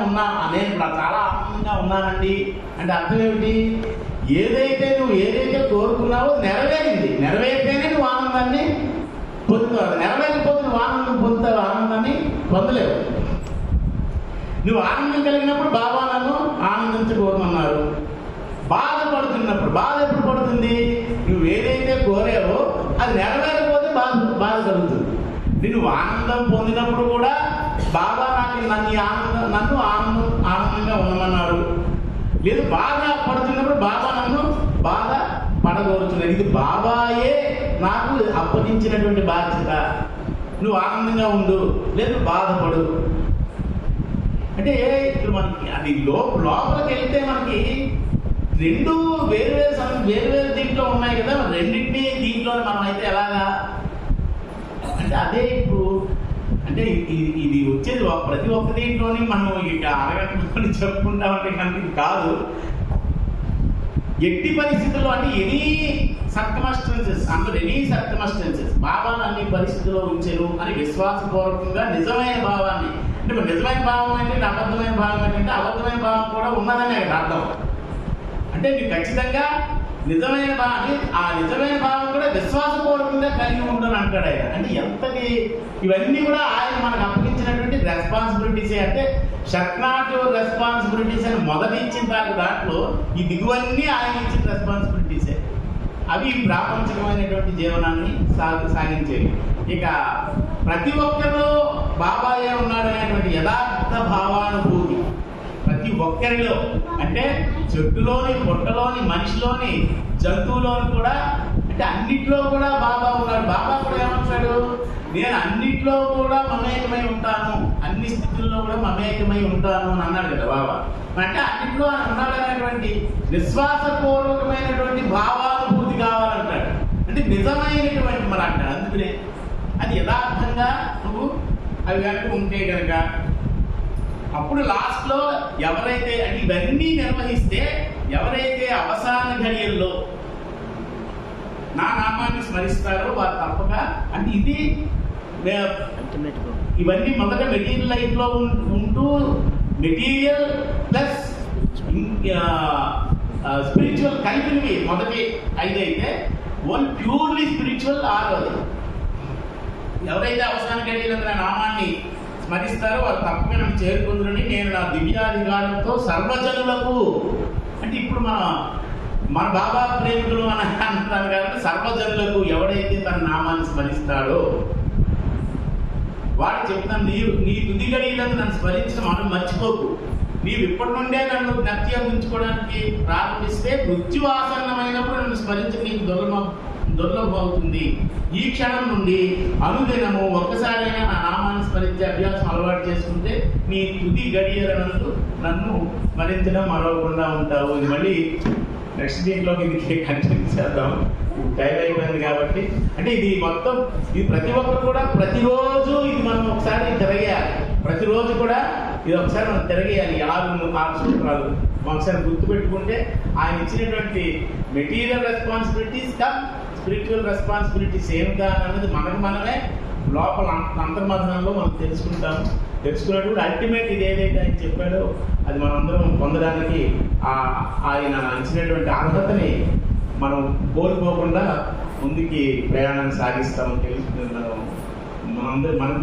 నేను ఇప్పుడు చాలా ఆనందంగా ఉన్నానండి అంటే అర్థం ఏమిటి? నువ్వు ఏదైతే కోరుకున్నావో నెరవేరితేనే నువ్వు ఆనందాన్ని పొందుతావు. నెరవేరిపోతే నువ్వు ఆనందం పొందుతావు, ఆనందాన్ని పొందలేవు. నువ్వు ఆనందం కలిగినప్పుడు బాబా నన్ను ఆనందించకూడమన్నారు. బాధపడుతున్నప్పుడు, బాధ ఎప్పుడు పడుతుంది? నువ్వు ఏదైతే కోరావో అది నెరవేరకపోతే బాధ కలుగుతుంది. నువ్వు ఆనందం పొందినప్పుడు కూడా బాబా నన్ను ఆనందంగా ఉండమన్నారు. లేదు బాధ పడుతున్నప్పుడు బాబా నన్ను బాధ పడగోరుతున్నారు. ఇది బాబాయే నాకు అప్పగించినటువంటి బాధ్యత. నువ్వు ఆనందంగా ఉండు, లేదు బాధపడు. అంటే ఇప్పుడు మనకి అది లోపలికి వెళ్తే మనకి రెండు వేరు దీంట్లో ఉన్నాయి కదా, రెండింటినీ దీంట్లో మనం అయితే ఎలాగా అంటే అదే ఇప్పుడు అంటే ఇది వచ్చేది ప్రతి ఒక్క దీంట్లోని మనం ఇక అరగంటలో చెప్పుకుంటామంటే కనుక కాదు. ఎట్టి పరిస్థితుల్లో అంటే ఎనీ సర్కమస్టెన్సెస్ బాబాను అన్ని పరిస్థితుల్లో ఉంచారు అని విశ్వాసపూర్వకంగా నిజమైన భావాన్ని, అంటే నిజమైన భావం అంటే అబద్ధమైన భావం ఏంటంటే అబద్ధమైన భావం కూడా ఉన్నదని అక్కడ అర్థం. అంటే నీకు ఖచ్చితంగా నిజమైన భావం, ఆ నిజమైన భావం కూడా విశ్వాసపూర్వకంగా కలిగి ఉండని అంటాడు ఆయన. అంటే ఎంతటి ఇవన్నీ కూడా ఆయన మనకు అప్పగించినటువంటి రెస్పాన్సిబిలిటీసే. అంటే షట్నాట్ రెస్పాన్సిబిలిటీస్ అని మొదటి ఇచ్చిన దాంట్లో ఈ దిగువన్నీ ఆయన ఇచ్చిన రెస్పాన్సిబిలిటీసే. అవి ప్రాపంచికమైనటువంటి జీవనాన్ని సాగించేవి. ఇక ప్రతి ఒక్కరిలో బాబాయే ఉన్నాడనేటువంటి యథార్థ భావానుభూతి ప్రతి ఒక్కరిలో, అంటే చెట్టులోని, పొట్టలోని, మనిషిలోని, జంతువులోని కూడా, అంటే అన్నిట్లో కూడా బాబా ఉన్నాడు. బాబా కూడా ఏమంటాడు, నేను అన్నిట్లో కూడా మమేకమై ఉంటాను, అన్ని స్థితుల్లో కూడా మమేకమై ఉంటాను అని అన్నాడు కదా బాబా. అంటే అన్నిట్లో ఆయన ఉన్నాడనేటువంటి విశ్వాసపూర్వకమైనటువంటి భావానుభూతి కావాలంటాడు. అంటే నిజమైనటువంటి మరి అంటాడు. అందుకనే అది యథార్థంగా నువ్వు అవి కనుక ఉంటే కనుక అప్పుడు లాస్ట్లో ఎవరైతే, అంటే ఇవన్నీ నిర్వహిస్తే ఎవరైతే అవసాన ఘడియల్లో నా నామాన్ని స్మరిస్తారో వారు తప్పక, అంటే ఇది ఇవన్నీ మొదట మెటీరియల్ లైఫ్లో ఉంటూ మెటీరియల్ ప్లస్ స్పిరిచువల్ కలిపినవి మొదటి 5 అయితే ఓన్ ప్యూర్లీ స్పిరిచువల్ 6. ఎవరైతే అవసాన ఘడియలందు నా నామాన్ని స్మరిస్తారో వారు తప్పక నన్ను చేరుకుందురని నేను నా దివ్యాధికారంతో సర్వజనులకు, అంటే ఇప్పుడు మన బాబా ప్రేమికులు అని అంటారు కాబట్టి సర్వజనులకు ఎవడైతే తన నామాన్ని స్మరిస్తాడో వాడు చెప్తాను, నీ తుది గడియలందు నన్ను స్మరించడం మనం మర్చిపోకు. నీవు ఇప్పటి నుండే నన్ను జ్ఞప్తిగా ఉంచుకోవడానికి ప్రారంభిస్తే మృత్యువాసన్నమైనప్పుడు నన్ను స్మరించడం నీకు దుర్లభం అవుతుంది. ఈ క్షణం నుండి అనుదినము ఒక్కసారైనా నా నామాన్ని స్మరించే అభ్యాసం అలవాటు చేసుకుంటే నీ తుది గడియలందు నన్ను స్మరించడం మరవకుండా ఉంటావు. ఇది మళ్ళీ నెక్స్ట్ దీంట్లోకి ఇది కంటిన్యూ చేద్దాం, టైం అయిపోయింది కాబట్టి. అంటే ఇది మొత్తం ఇది ప్రతి ఒక్కరు కూడా ప్రతిరోజు ఇది మనం ఒకసారి తిరగేయాలి. ప్రతిరోజు కూడా ఇది ఒకసారి మనం తిరగేయాలి. 6 సూత్రాలు ఒకసారి గుర్తుపెట్టుకుంటే ఆయన ఇచ్చినటువంటి material responsibilities come spiritual responsibilities ఏమిటా అన్నది మనమే లోపల అంతర్మథనంలో మనం తెలుసుకున్నప్పుడు అల్టిమేట్ ఇది ఏదైతే ఆయన చెప్పాడో అది మనందరం పొందడానికి ఆయన ఇచ్చినటువంటి అర్హతని మనం కోల్పోకుండా ముందుకి ప్రయాణాన్ని సాగిస్తామని తెలుసుకుని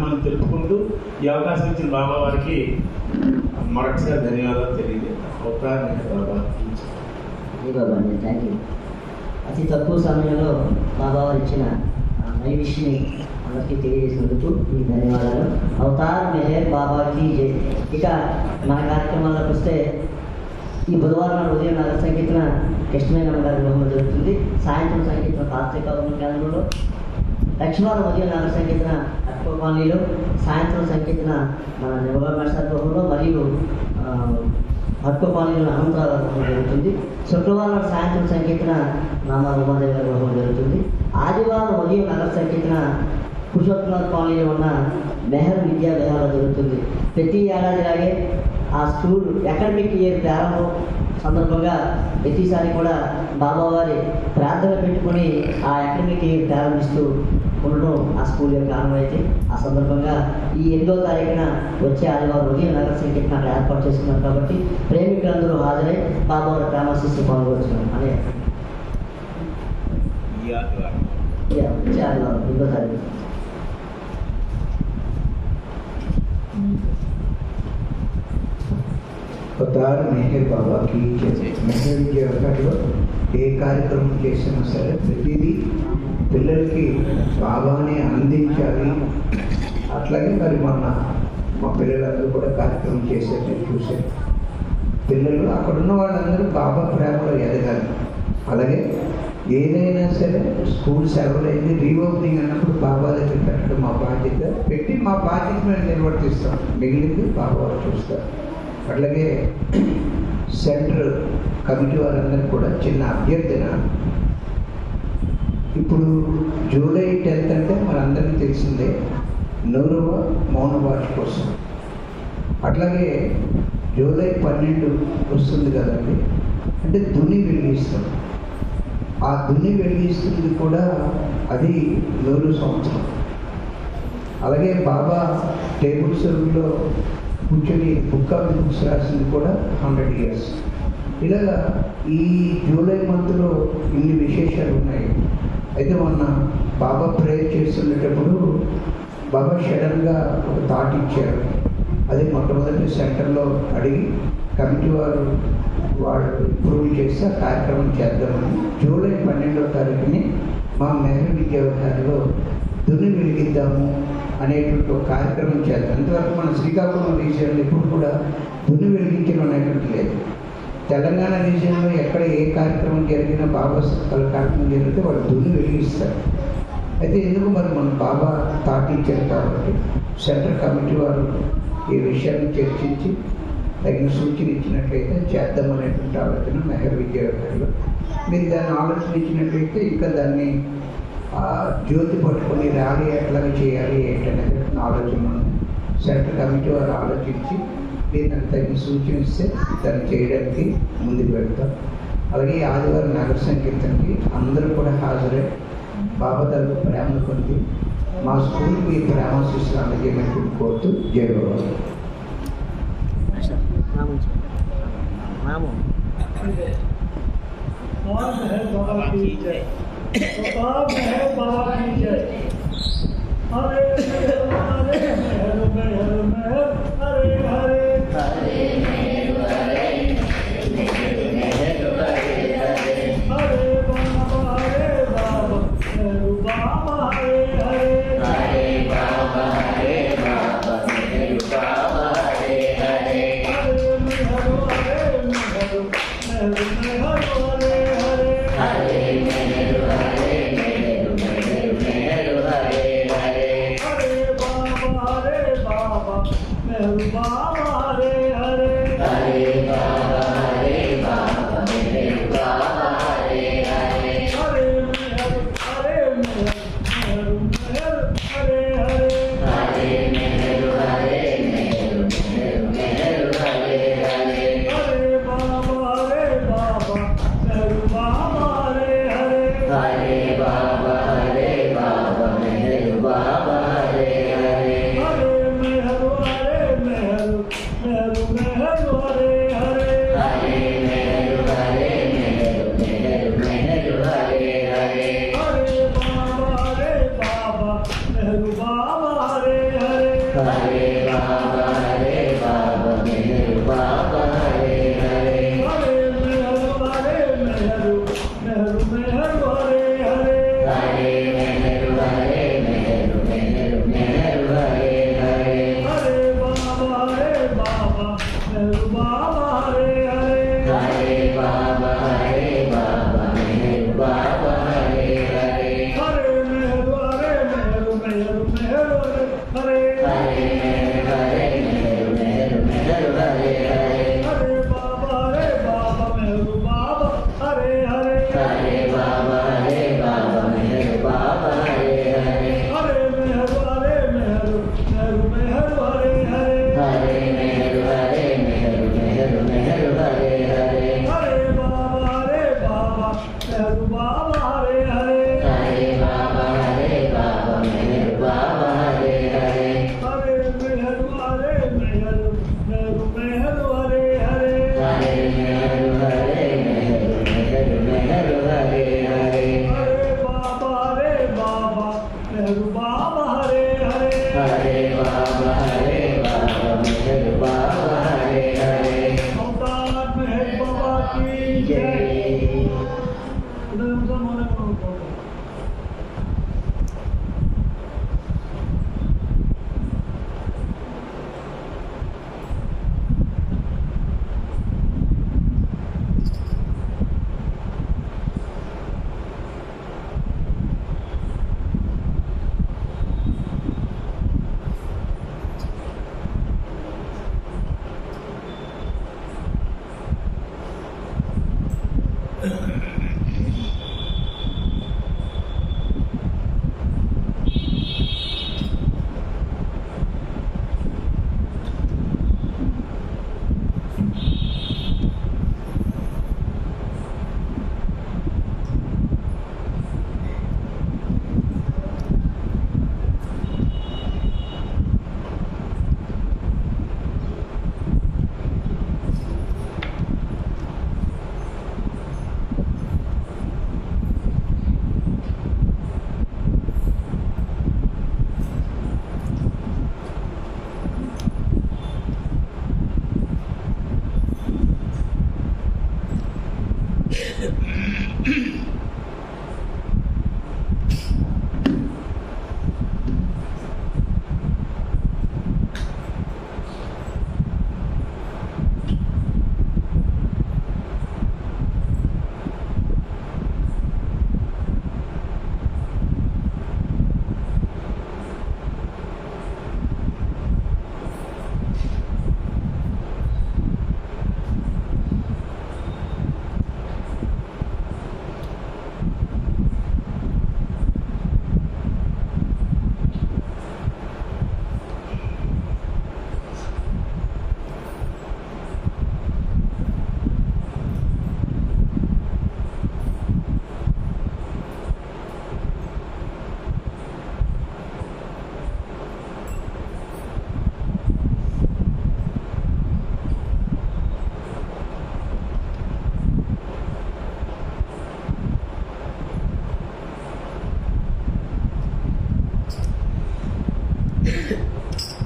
మనం తెలుపుకుంటూ ఈ అవకాశం ఇచ్చిన బాబా వారికి మరొకసారి ధన్యవాదాలు తెలియజేస్తాం. Thank you. అతి తక్కువ సమయంలో బాబా వారు ఇచ్చిన మై విష్ని అందరికీ తెలియజేసినందుకు మీకు ధన్యవాదాలు. అవతార్ మెహర్ బాబాకి జై. ఇక మన కార్యక్రమాలకు వస్తే ఈ బుధవారం నాడు ఉదయం నగర సంకీర్తన కృష్ణమైన గారి గృహంలో జరుగుతుంది. సాయంత్రం సంకీర్తన కార్తీక కేంద్రంలో, లక్ష్మీవారం ఉదయం నగర సంకీర్తన అక్బో కాలనీలో, సాయంత్రం సంకీర్తన మన నివగర్ మేస్టర్ గృహంలో మరియు అక్బో కాలనీలో అనంతరావు గృహంలో జరుగుతుంది. శుక్రవారం సాయంత్రం సంకీర్తన నామా ఉమాదేవి గారి గృహంలో జరుగుతుంది. ఆదివారం ఉదయం నగర సంకీర్తన పురుషోత్తమ కాలనీలో ఉన్న మెహర్ విద్యా విహారంలో జరుగుతుంది. ప్రతి ఏడాదిలాగే ఆ స్కూల్ అకాడమిక్ ఇయర్ ప్రారంభం సందర్భంగా ప్రతిసారి కూడా బాబావారి ప్రార్థన పెట్టుకొని ఆ అకాడమిక్ ఇయర్ ప్రారంభిస్తూ ఉండడం ఆ స్కూల్ యొక్క ఆనవాయితీ. ఆ సందర్భంగా ఈ 8వ తారీఖున వచ్చే ఆదివారం ఉదయం నగర సంకీర్తన అక్కడ ఏర్పాటు చేసుకున్నారు కాబట్టి ప్రేమికులందరూ హాజరై బాబావారి ప్రామాశిస్తూ పాల్గొచ్చున్నాం అనే వచ్చే ఆదివారం 8వ తారీఖు. అవతార్ మెహర్ బాబా की మెహర్ విద్యాలో ఏ కార్యక్రమం చేసినా సరే ప్రతిదీ పిల్లలకి బాగానే అందించాలి. అట్లాగే మరి మా పిల్లలందరూ కూడా కార్యక్రమం చేసేట్టు చూశారు. పిల్లలు అక్కడున్న వాళ్ళందరూ బాబా ప్రేమలో ఎదగాలి. అలాగే ఏదైనా సరే స్కూల్ సెలవులు అయింది రీఓపెనింగ్ అన్నప్పుడు బాబా దగ్గర పెట్టడం మా బాధ్యత. పెట్టి మా బాధ్యత మేము నిర్వర్తిస్తాం, మిగిలింది బాబా చూస్తారు. అట్లాగే సెంటర్ కమిటీ వారందరూ కూడా చిన్న అభ్యర్థన, ఇప్పుడు జూలై 10th అంటే మనందరికీ తెలిసిందే 100వ మౌన వార్షికోత్సవం. అట్లాగే జూలై 12 వస్తుంది కదండి, అంటే దుని వెలిగిస్తాం. ఆ దుని వెలిగిస్తుంది కూడా అది 100 సంవత్సరం. అలాగే బాబా టేబుల్ సర్వ్లో కూర్చొని బుక్ ఆఫ్ బుక్స్ రాసింది కూడా 100 years. ఇలాగా ఈ జూలై మంత్లో ఇన్ని విశేషాలు ఉన్నాయి. అయితే మొన్న బాబా ప్రేయర్ చేస్తుండేటప్పుడు బాబా సడన్గా ఒక థాట్ ఇచ్చారు. అది మొట్టమొదటి సెంటర్లో అడిగి కమిటీ వారు వాళ్ళు ఇంప్రూవ్ చేసి ఆ కార్యక్రమం చేద్దామని జూలై 12వ తారీఖుని మా మెహర్ విద్యావకారిలో దున్ని వెలిగిద్దాము అనేటువంటి ఒక కార్యక్రమం చేద్దాం. అంతవరకు మన శ్రీకాకుళం రీజియన్లో ఇప్పుడు కూడా దున్ని వెలిగించడం అనేటువంటి లేదు. తెలంగాణ రీజియన్లో ఎక్కడ ఏ కార్యక్రమం జరిగినా బాబా సత్కాల కార్యక్రమం జరిగితే వాళ్ళు దున్ని వెలిగిస్తారు. అయితే ఎందుకు మరి మన బాబా థాట్ ఇచ్చారు కాబట్టి సెంట్రల్ కమిటీ వారు ఈ విషయాన్ని చర్చించి తగిన సూచన ఇచ్చినట్లయితే చేద్దామనేటువంటి ఆలోచన మెహర్ విద్యార్థులు. మీరు దాన్ని ఆలోచన ఇచ్చినట్లయితే ఇంకా దాన్ని జ్యోతి పట్టుకొని ర్యాలీ ఎట్లాగా చేయాలి ఏంటనేది ఆలోచన ఉంది. సెంట్రల్ కమిటీ వారు ఆలోచించి మీరు నాకు తగిన సూచన ఇస్తే దాన్ని చేయడానికి ముందుకు వెళ్తాం. అలాగే ఆదివారం నగర సంకీర్తనకి అందరూ కూడా హాజరై బాబా తరపు ప్రేమను పొంది మా స్కూల్కి ప్రేమ శిష్యులు అందజేయమని కోరుతూ జై బాబా. बाबा की जय। बाबा की जय। हरे हरे हरे हरे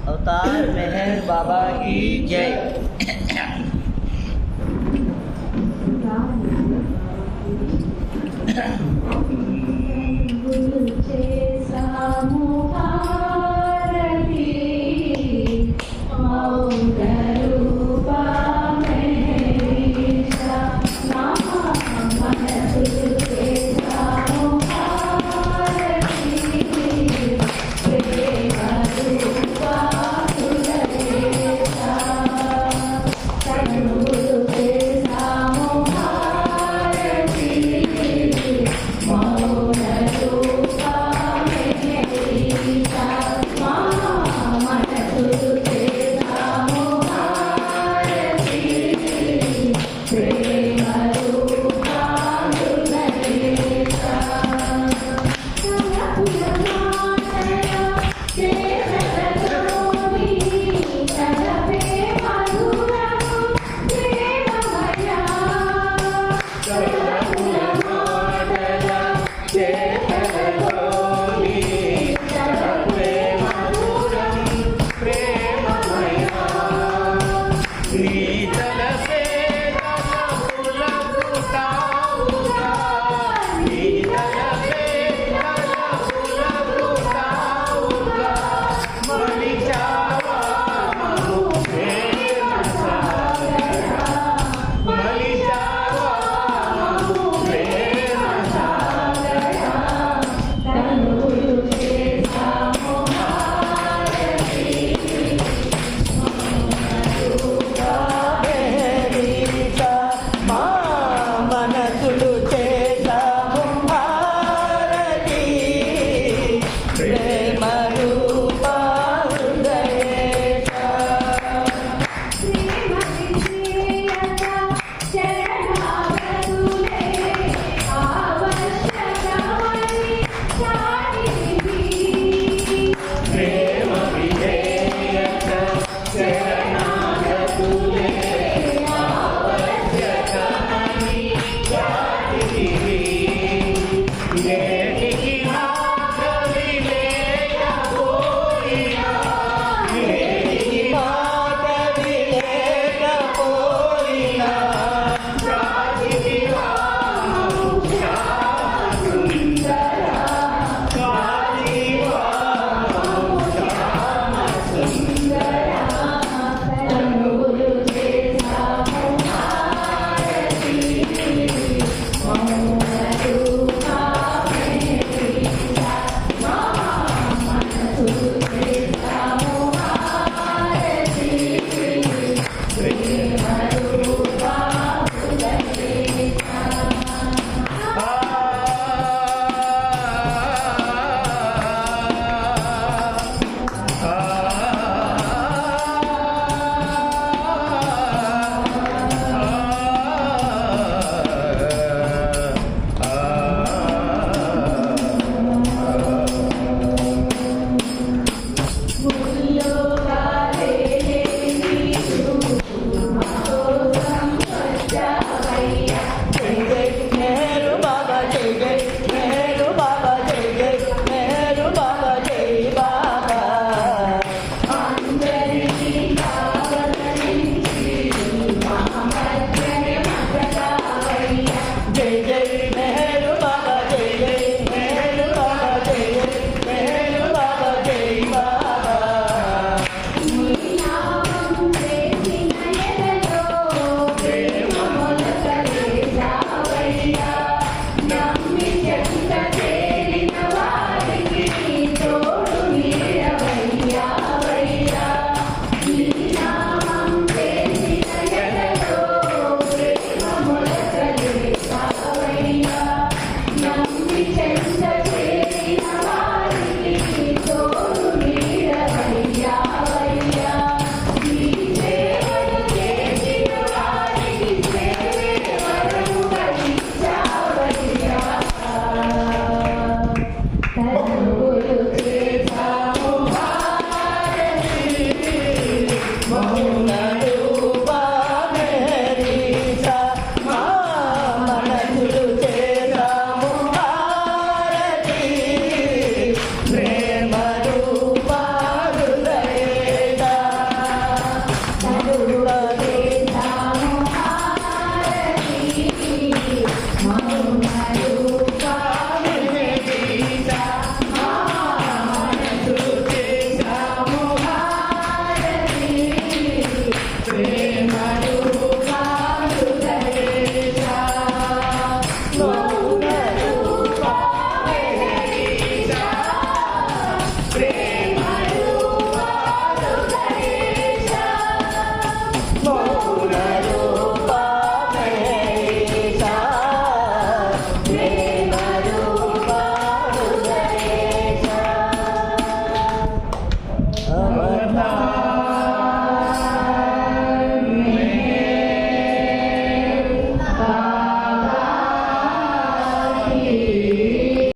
अवतार मेहर बाबा की जय। Thank you.